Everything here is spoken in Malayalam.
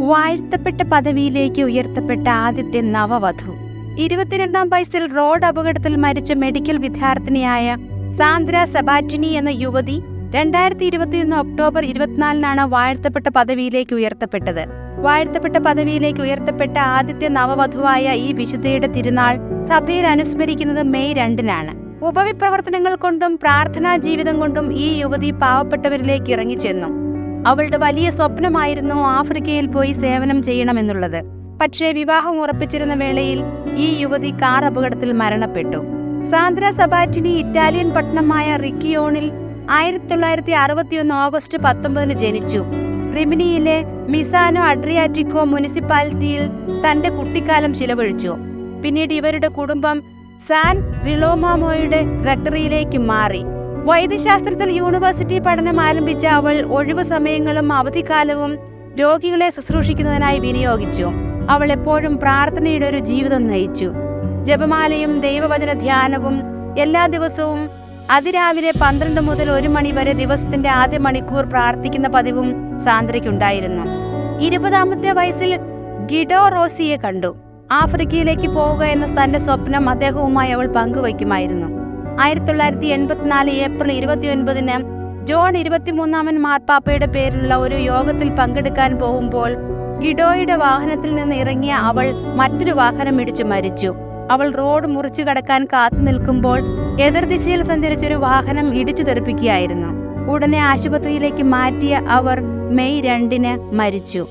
വാഴ്ത്തപ്പെട്ട പദവിയിലേക്ക് ഉയർത്തപ്പെട്ട ആദ്യത്തെ നവവധു. 22-ാം വയസ്സിൽ റോഡ് അപകടത്തിൽ മരിച്ച മെഡിക്കൽ വിദ്യാർത്ഥിനിയായ സാന്ദ്ര സബാറ്റിനി എന്ന യുവതി 2021 ഒക്ടോബർ 24-നാണ് വാഴ്ത്തപ്പെട്ട പദവിയിലേക്ക് ഉയർത്തപ്പെട്ടത്. വാഴ്ത്തപ്പെട്ട പദവിയിലേക്ക് ഉയർത്തപ്പെട്ട ആദ്യത്തെ നവവധുവായ ഈ വിശുദ്ധയുടെ തിരുനാൾ സഭയിൽ അനുസ്മരിക്കുന്നത് മെയ് 2-നാണ്. ഉപവിപ്രവർത്തനങ്ങൾ കൊണ്ടും പ്രാർത്ഥനാ ജീവിതം കൊണ്ടും ഈ യുവതി പാവപ്പെട്ടവരിലേക്ക് ഇറങ്ങിച്ചെന്നു. അവളുടെ വലിയ സ്വപ്നമായിരുന്നു ആഫ്രിക്കയിൽ പോയി സേവനം ചെയ്യണമെന്നുള്ളത്. പക്ഷേ വിവാഹം ഉറപ്പിച്ചിരുന്ന വേളയിൽ ഈ യുവതി കാർ അപകടത്തിൽ മരണപ്പെട്ടു. സാന്ദ്ര സബാറ്റിനി ഇറ്റാലിയൻ പട്ടണമായ റിക്കിയോണിൽ 1961 ഓഗസ്റ്റ് 19 ജനിച്ചു. റിമിനിയിലെ മിസാനോ അഡ്രിയാറ്റിക്കോ മുനിസിപ്പാലിറ്റിയിൽ തന്റെ കുട്ടിക്കാലം ചിലവഴിച്ചു. പിന്നീട് ഇവരുടെ കുടുംബം സാൻ റിലോമാമോയുടെ റെക്ടറിയിലേക്ക് മാറി. വൈദ്യശാസ്ത്രത്തിൽ യൂണിവേഴ്സിറ്റി പഠനം ആരംഭിച്ച അവൾ ഒഴിവു സമയങ്ങളും അവധിക്കാലവും രോഗികളെ ശുശ്രൂഷിക്കുന്നതിനായി വിനിയോഗിച്ചു. അവൾ എപ്പോഴും പ്രാർത്ഥനയുടെ ഒരു ജീവിതം നയിച്ചു. ജപമാലയും ദൈവവചന ധ്യാനവും എല്ലാ ദിവസവും അതിരാവിലെ 12 മുതൽ 1 മണി വരെ ദിവസത്തിന്റെ ആദ്യ മണിക്കൂർ പ്രാർത്ഥിക്കുന്ന പതിവും സാന്ദ്രയ്ക്കുണ്ടായിരുന്നു. 20-ാമത്തെ വയസ്സിൽ ഗിഡോ റോസിയെ കണ്ടു. ആഫ്രിക്കയിലേക്ക് പോവുക എന്ന തന്റെ സ്വപ്നം അദ്ദേഹവുമായി അവൾ പങ്കുവയ്ക്കുമായിരുന്നു. 1984 ഏപ്രിൽ 29-ന് ജോൺ 23-ാമൻ മാർപ്പാപ്പയുടെ പേരിലുള്ള ഒരു യോഗത്തിൽ പങ്കെടുക്കാൻ പോകുമ്പോൾ ഗിഡോയുടെ വാഹനത്തിൽ നിന്ന് ഇറങ്ങിയ അവൾ മറ്റൊരു വാഹനം ഇടിച്ചു മരിച്ചു. അവൾ റോഡ് മുറിച്ചു കടക്കാൻ കാത്തു നിൽക്കുമ്പോൾ എതിർദിശയിൽ സഞ്ചരിച്ചൊരു വാഹനം ഇടിച്ചു തെറിപ്പിക്കുകയായിരുന്നു. ഉടനെ ആശുപത്രിയിലേക്ക് മാറ്റിയ അവർ മെയ് 2-ന് മരിച്ചു.